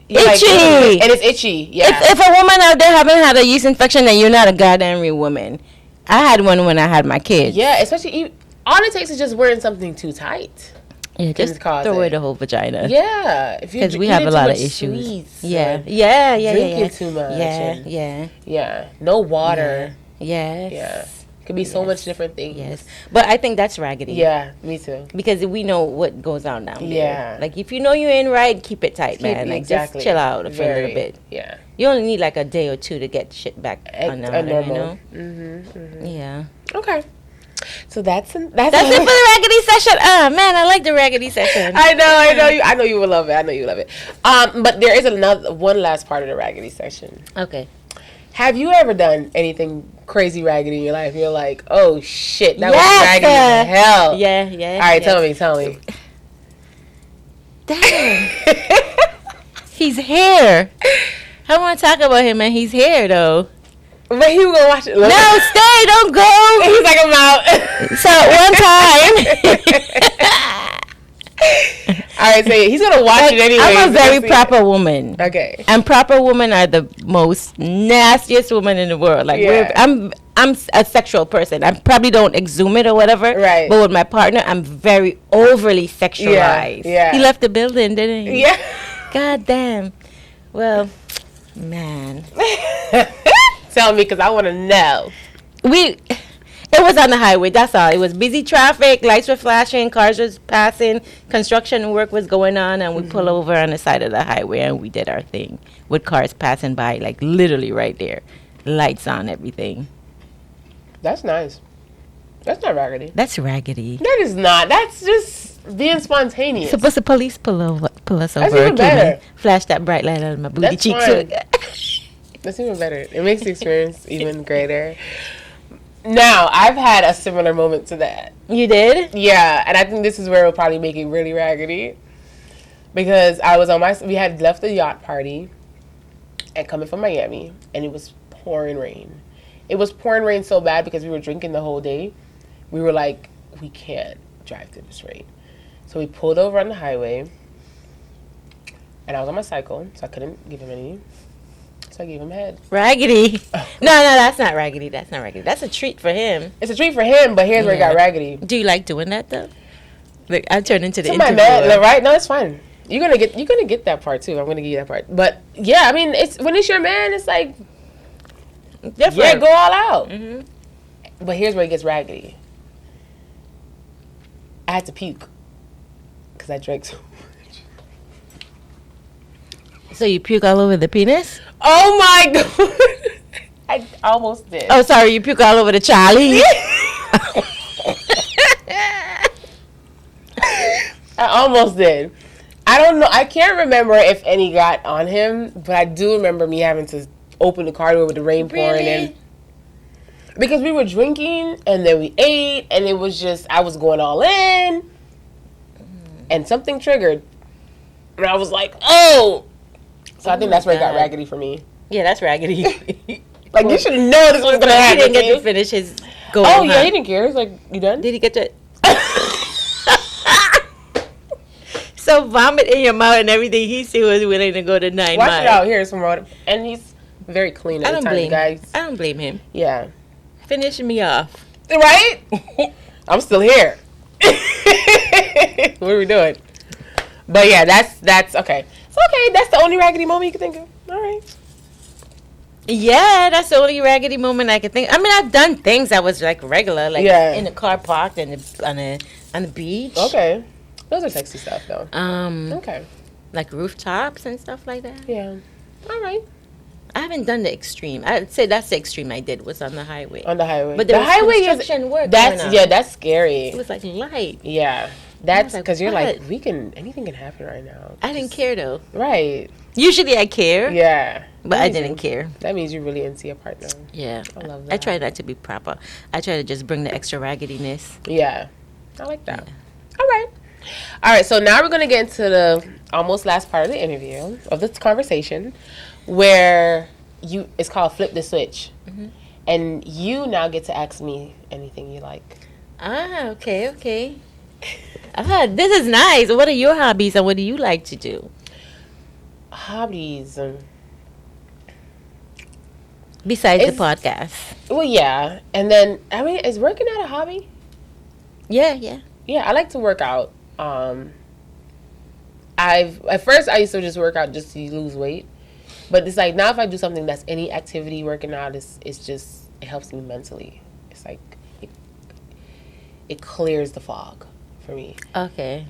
itchy. And it's itchy. Yeah. If a woman out there haven't had a yeast infection, then you're not a goddamn real woman. I had one when I had my kids. Yeah, especially all it takes is just wearing something too tight. Yeah, just throw away the whole vagina. Yeah, because we have a lot of issues. Sweets, drinking too much. Yeah. No water. Yeah. Could be so much different things. Yes, but I think that's raggedy. Yeah, me too. Because we know what goes on down there. Yeah. Like if you know you're in right, keep it tight, man. Like just chill out for a little bit. Yeah. You only need like a day or two to get shit back on normal. You know? Yeah. Okay. So that's it for the raggedy session. Man, I like the raggedy session. I know you will love it. But there is one last part of the raggedy session. Okay. Have you ever done anything crazy raggedy in your life? You're like, oh shit, that was raggedy as hell. Yeah. All right, tell me. Damn. He's here. I want to talk about him, and he's here though. But he was gonna watch it. No, stay, don't go. He's like, I'm out. So one time. All right, so he's gonna watch it anyway. I'm a very proper woman. Okay. And proper women are the most nastiest women in the world. Like I'm a sexual person. I probably don't exhume it or whatever. Right. But with my partner, I'm very overly sexualized. Yeah. He left the building, didn't he? Yeah. God damn. Well, man. Tell me, because I want to know. It was on the highway, that's all. It was busy traffic, lights were flashing, cars was passing, construction work was going on, and we pull over on the side of the highway and we did our thing with cars passing by, like literally right there. Lights on, everything. That's nice. That's not raggedy. That's raggedy. That is not. That's just being spontaneous. Suppose the police pull us over. That's even better. Flash that bright light on my booty cheeks. That's even better. It makes the experience even greater. Now, I've had a similar moment to that. You did? Yeah, and I think this is where it'll probably make it really raggedy. Because we had left the yacht party and coming from Miami, and it was pouring rain. It was pouring rain so bad because we were drinking the whole day. We were like, we can't drive through this rain. So we pulled over on the highway, and I was on my cycle, so I couldn't give him any. So I gave him head. Raggedy. No, that's not raggedy. That's a treat for him. It's a treat for him, but here's where it got raggedy. Do you like doing that though? Like I turned into the interviewer. Man, right? No, it's fine. You're gonna get that part too. I'm gonna give you that part. But yeah, I mean, when it's your man, it's like different. Yeah, go all out. Mm-hmm. But here's where it gets raggedy. I had to puke because I drank so much. So you puke all over the penis? Oh my god! I almost did. Oh, sorry, you puke all over the Charlie. I almost did. I don't know. I can't remember if any got on him, but I do remember me having to open the car door with the rain pouring in. Because we were drinking, and then we ate, and it was just, I was going all in, and something triggered. And I was like, oh! So I think that's where it got raggedy for me. Yeah, that's raggedy. Like, you should know this was going to happen. He didn't get to finish his goal. Oh, yeah, he didn't care. He's like, you done? Did he get to... So vomit in your mouth and everything. He still was willing to go to 9 miles. Watch it out. Here's some water. And he's very clean at the time, guys. I don't blame him. Yeah. Finish me off. Right? I'm still here. What are we doing? But yeah, that's okay. It's okay. That's the only raggedy moment you can think of. All right. Yeah, that's the only raggedy moment I can think. I mean, I've done things that was like regular, like in the car parked and on the beach. Okay. Those are sexy stuff, though. Okay. Like rooftops and stuff like that. Yeah. All right. I haven't done the extreme. I'd say that's the extreme I did was on the highway. On the highway. But the highway construction work. That's scary. It was like light. Yeah. That's because you're like, anything can happen right now. I didn't care though. Right. Usually I care. Yeah. But I didn't care. That means you're really into your partner. Yeah. I love that. I try not to be proper. I try to just bring the extra raggediness. Yeah. I like that. Yeah. All right. So now we're going to get into the almost last part of the interview, of this conversation, where it's called Flip the Switch. Mm-hmm. And you now get to ask me anything you like. Okay. This is nice. What are your hobbies and what do you like to do? Hobbies. Besides the podcast. Well, yeah. And then, I mean, is working out a hobby? Yeah. Yeah, I like to work out. At first I used to just work out just to lose weight. But it's like now if I do something that's any activity, working out, it helps me mentally. It's like it clears the fog for me. Okay.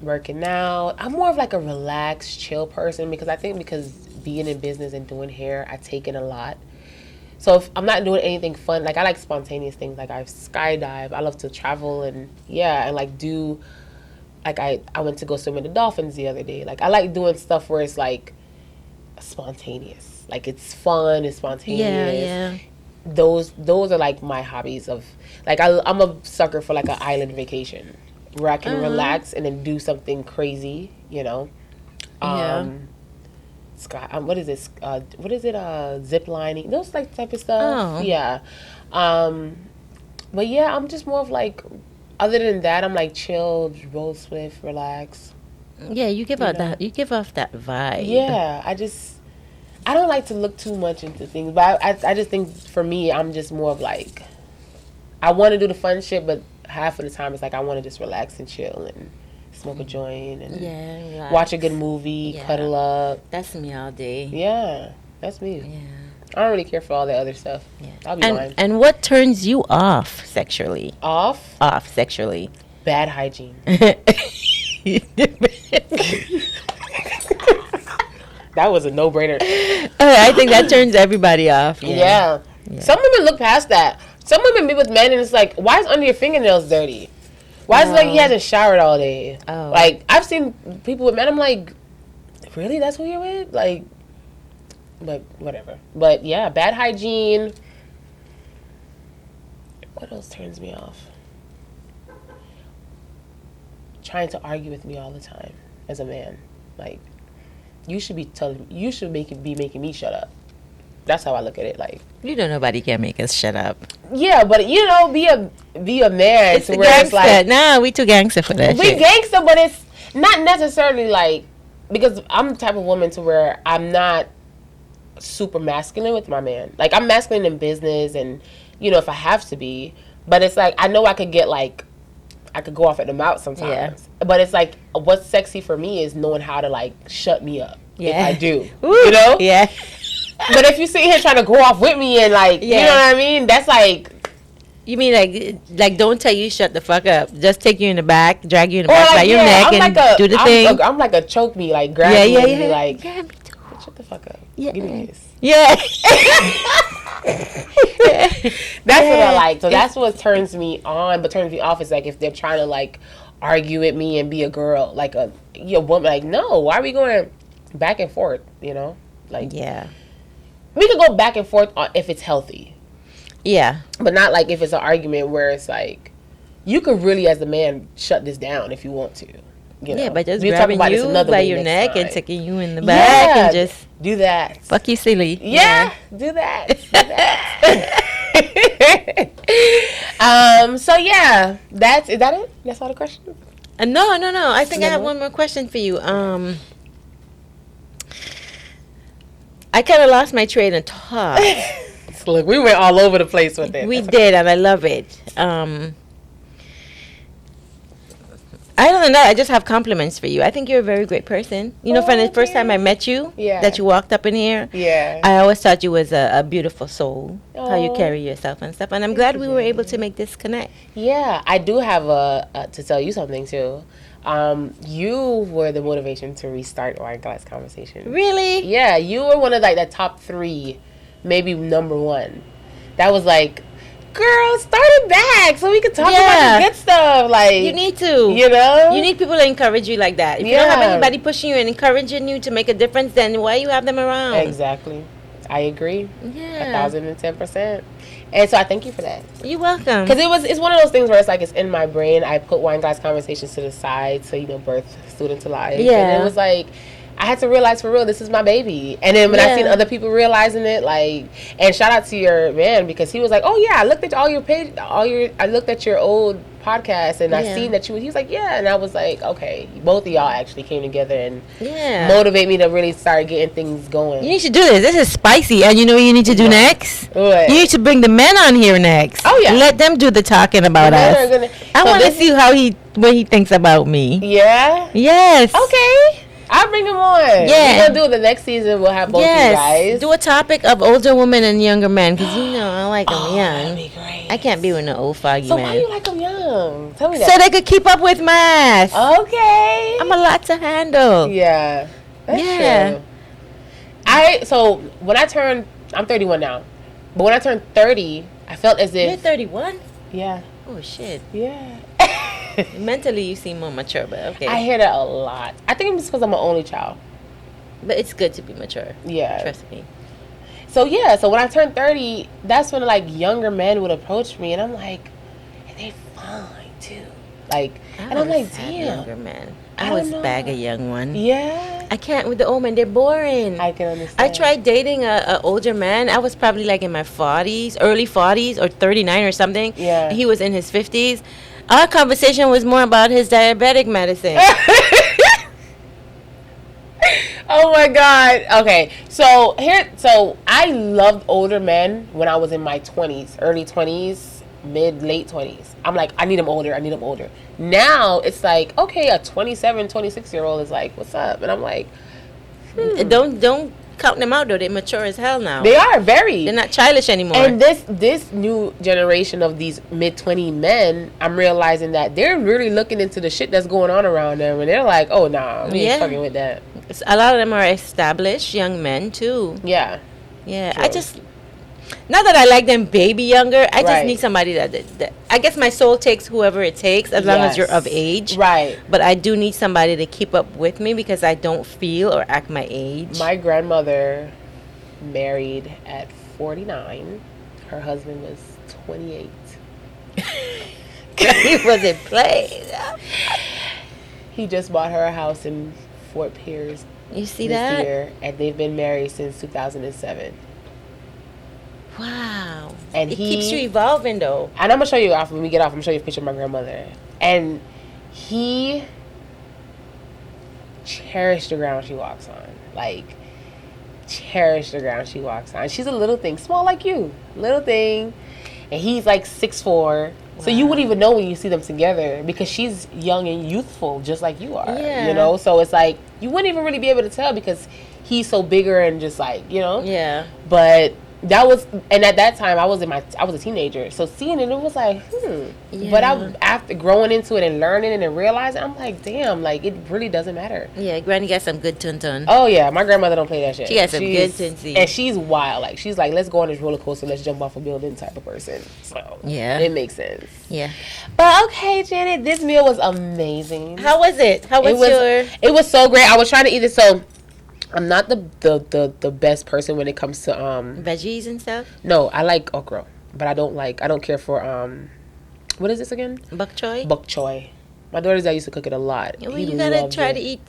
Working out, I'm more of like a relaxed, chill person because being in business and doing hair, I take in a lot. So if I'm not doing anything fun, like I like spontaneous things, like I skydive, I love to travel and like do, like I went to go swim with the dolphins the other day. Like I like doing stuff where it's like spontaneous, like it's fun, it's spontaneous. Yeah. Those are like my hobbies of, like I'm a sucker for like an island vacation where I can relax and then do something crazy, you know. What is this? Zip lining, those like type of stuff. Yeah. But yeah, I'm just more of like, other than that, I'm like chill, roll swift, relax. Yeah, you give off that vibe. Yeah, I don't like to look too much into things, but I just think for me, I'm just more of like, I want to do the fun shit, but half of the time it's like I want to just relax and chill and smoke a joint and watch a good movie, cuddle up. That's me all day. Yeah, that's me. Yeah. I don't really care for all that other stuff. Yeah. I'll be lying. And what turns you off sexually? Off Sexually. Bad hygiene. That was a no-brainer. I think that turns everybody off. Yeah. Some women look past that. Some women be with men and it's like, why is under your fingernails dirty? Why is it like he hasn't showered all day? Oh. Like, I've seen people with men, I'm like, really? That's who you're with? Like, but whatever. But yeah, bad hygiene. What else turns me off? Trying to argue with me all the time as a man. Like, you should be making me shut up. That's how I look at it. Like, nobody can make us shut up. Yeah, but be a man. It's the gangster. Like, nah, we too gangster for that. We gangster, but it's not necessarily like, because I'm the type of woman to where I'm not super masculine with my man. Like, I'm masculine in business and, if I have to be, but it's like, I know I could get like, I could go off at the mouth sometimes. Yeah. But it's like, what's sexy for me is knowing how to like shut me up. Yeah. If I do. Ooh, Yeah. But if you sit here trying to go off with me and like, you know what I mean? That's like. You mean like don't tell you shut the fuck up. Just take you in the back, drag you in the back by your neck and do the thing. I'm like a choke me, like grab me and be like, me too. Shut the fuck up. Yeah. Give me this. Yeah. That's what I like. So that's what turns me on, but turns me off is like if they're trying to like argue with me and be a girl, like a woman. Like, no, why are we going back and forth? Like, yeah. We could go back and forth if it's healthy. Yeah. But not like if it's an argument where it's like, you could really, as a man, shut this down if you want to. Yeah, by just grabbing you by your neck and taking you in the back and just... Do that. Fuck you, silly. Yeah. Do that. So, yeah. Is that it? That's all the questions? No. I think I have one more question for you. I kind of lost my train of thought. Look, we went all over the place with it. We did, and I love it. Other than that, I just have compliments for you. I think you're a very great person. From the first time I met you, that you walked up in here, I always thought you was a beautiful soul, how you carry yourself and stuff. And I'm glad we were able to make this connect. Yeah, I do have to tell you something, too. You were the motivation to restart Wine Glass Conversation. Really? Yeah, you were one of like the top 3, maybe number 1. That was like, girl, start it back so we can talk about the good stuff. Like, you need to. You know? You need people to encourage you like that. If you don't have anybody pushing you and encouraging you to make a difference, then why you have them around? Exactly. I agree. Yeah. 1,010%. And so I thank you for that. You're welcome. Because it's one of those things where it's like it's in my brain. I put Wine Glass Conversations to the side so, birth student to life. Yeah. And it was like, I had to realize for real, this is my baby. And then when I seen other people realizing it, like, and shout out to your man, because he was like, oh yeah, I looked at all your page, I looked at your old podcast and I seen that he was like, yeah. And I was like, okay, both of y'all actually came together and motivate me to really start getting things going. You need to do this. This is spicy. And you know what you need to do next? What? You need to bring the men on here next. Oh yeah. Let them do the talking about us. I want to see what he thinks about me. Yeah? Yes. Okay. I'll bring them on. Yeah. We're going to do it the next season. We'll have both you guys. Do a topic of older women and younger men, because I like them young. That'd be great. I can't be with no old foggy man. So why you like them young? Tell me that. So they could keep up with my ass. Okay. I'm a lot to handle. Yeah. That's true. So when I'm 31 now, but when I turned 30, I felt as if... You're 31? Yeah. Oh, shit. Yeah. Mentally, you seem more mature, but okay. I hear that a lot. I think it's because I'm an only child. But it's good to be mature. Yeah. Trust me. So when I turned 30, that's when like younger men would approach me, and I'm like, and they fine too. Like, and I'm like, damn. Younger men. I was bag a young one. Yeah. I can't with the old men. They're boring. I can understand. I tried dating a older man. I was probably like in my 40s, early 40s, or 39 or something. Yeah. He was in his 50s. Our conversation was more about his diabetic medicine. Oh my God. Okay. So I loved older men when I was in my 20s, early 20s, late 20s. I'm like, I need them older. Now it's like, okay, a 27, 26-year-old is like, what's up? And I'm like, Don't count them out though. They're mature as hell now. They are very. They're not childish anymore. And this new generation of these mid-20 men, I'm realizing that they're really looking into the shit that's going on around them, and they're like, oh nah, we ain't fucking with that. A lot of them are established young men too. Yeah. Yeah. True. Not that I like them baby younger. I just need somebody that I guess my soul takes whoever it takes, as long as you're of age. Right. But I do need somebody to keep up with me because I don't feel or act my age. My grandmother married at 49. Her husband was 28. He wasn't playing. He just bought her a house in Fort Pierce. You see this year, and they've been married since 2007. Wow. And it keeps you evolving though. And I'm gonna show you when we get off. I'm gonna show you a picture of my grandmother. And he cherished the ground she walks on. Like, cherish the ground she walks on. She's a little thing, small like you, little thing, and he's like 6'4". Wow. So you wouldn't even know when you see them together because she's young and youthful, just like you are. Yeah. So it's like you wouldn't even really be able to tell because he's so bigger and just like Yeah. But that was, and at that time I was a teenager, so seeing it was like yeah. But after growing into it and learning it and realizing, I'm like, damn, like it really doesn't matter. Yeah, Granny got some good tun. Oh yeah, my grandmother don't play that shit. She got some good tun. And she's wild. Like she's like, let's go on this roller coaster, let's jump off a building type of person. So yeah, it makes sense. Yeah. But okay, Janet, this meal was amazing. How was it? It was so great. I was trying to eat it so. I'm not the best person when it comes to veggies and stuff. No, I like okra, but I don't care for what is this again? Bok choy. My daughter's dad used to cook it a lot. Well, you gotta try to eat.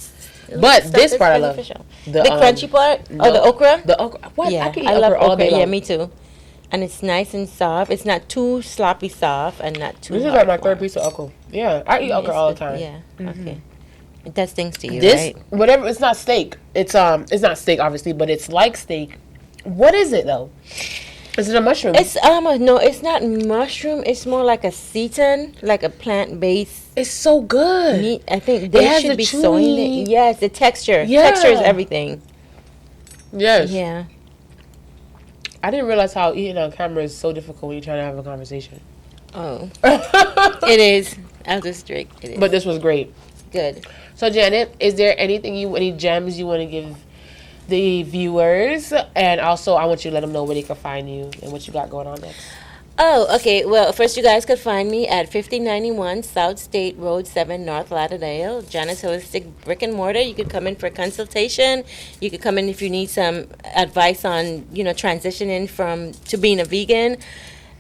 But this part I love. The crunchy part? No, the okra? The okra. What? Yeah, I can eat okra all day long. Yeah, me too. And it's nice and soft. It's not too sloppy soft and not too. This is like my third piece of okra. Yeah, I eat okra all the time. Yeah. Mm-hmm. Okay. It does things to you, right? Whatever. It's not steak. It's not steak, obviously, but it's like steak. What is it though? Is it a mushroom? It's no, it's not mushroom. It's more like a seitan, like a plant-based. It's so good. Meat. I think they should be sewing it. Yes, the texture. Yeah. Texture is everything. Yes. Yeah. I didn't realize how eating on camera is so difficult when you're trying to have a conversation. Oh. It is. I'll just drink. It is. But this was great. Good. So Janet, is there any gems you want to give the viewers? And also I want you to let them know where they can find you and what you got going on next. Oh, okay. Well, first you guys could find me at 5091 South State Road 7, North Lauderdale. Jahnet Holistic Brick and Mortar. You could come in for a consultation. You could come in if you need some advice on, transitioning to being a vegan.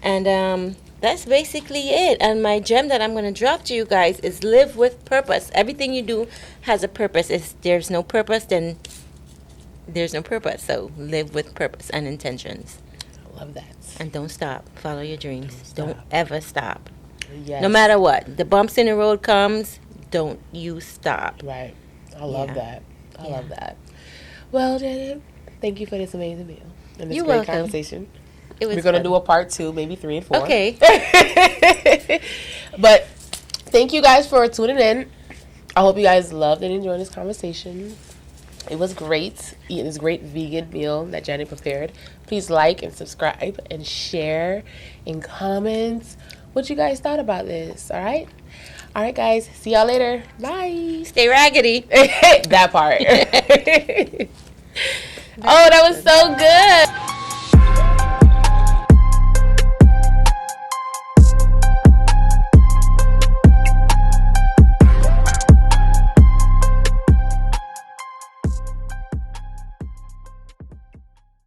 And that's basically it. And my gem that I'm going to drop to you guys is live with purpose. Everything you do has a purpose. If there's no purpose, then there's no purpose. So live with purpose and intentions. I love that. And don't stop. Follow your dreams. Don't stop. ever stop. Yes. No matter what. The bumps in the road comes, don't you stop. Right. I love Yeah. that. I Yeah. love that. Well, Janet, thank you for this amazing meal and this You're great welcome. conversation. It was We're going to fun. do a part 2, maybe 3 and 4. Okay. But thank you guys for tuning in. I hope you guys loved and enjoyed this conversation. It was great eating this great vegan meal that Janet prepared. Please like and subscribe and share and comment what you guys thought about this. All right? All right, guys. See y'all later. Bye. Stay raggedy. That part.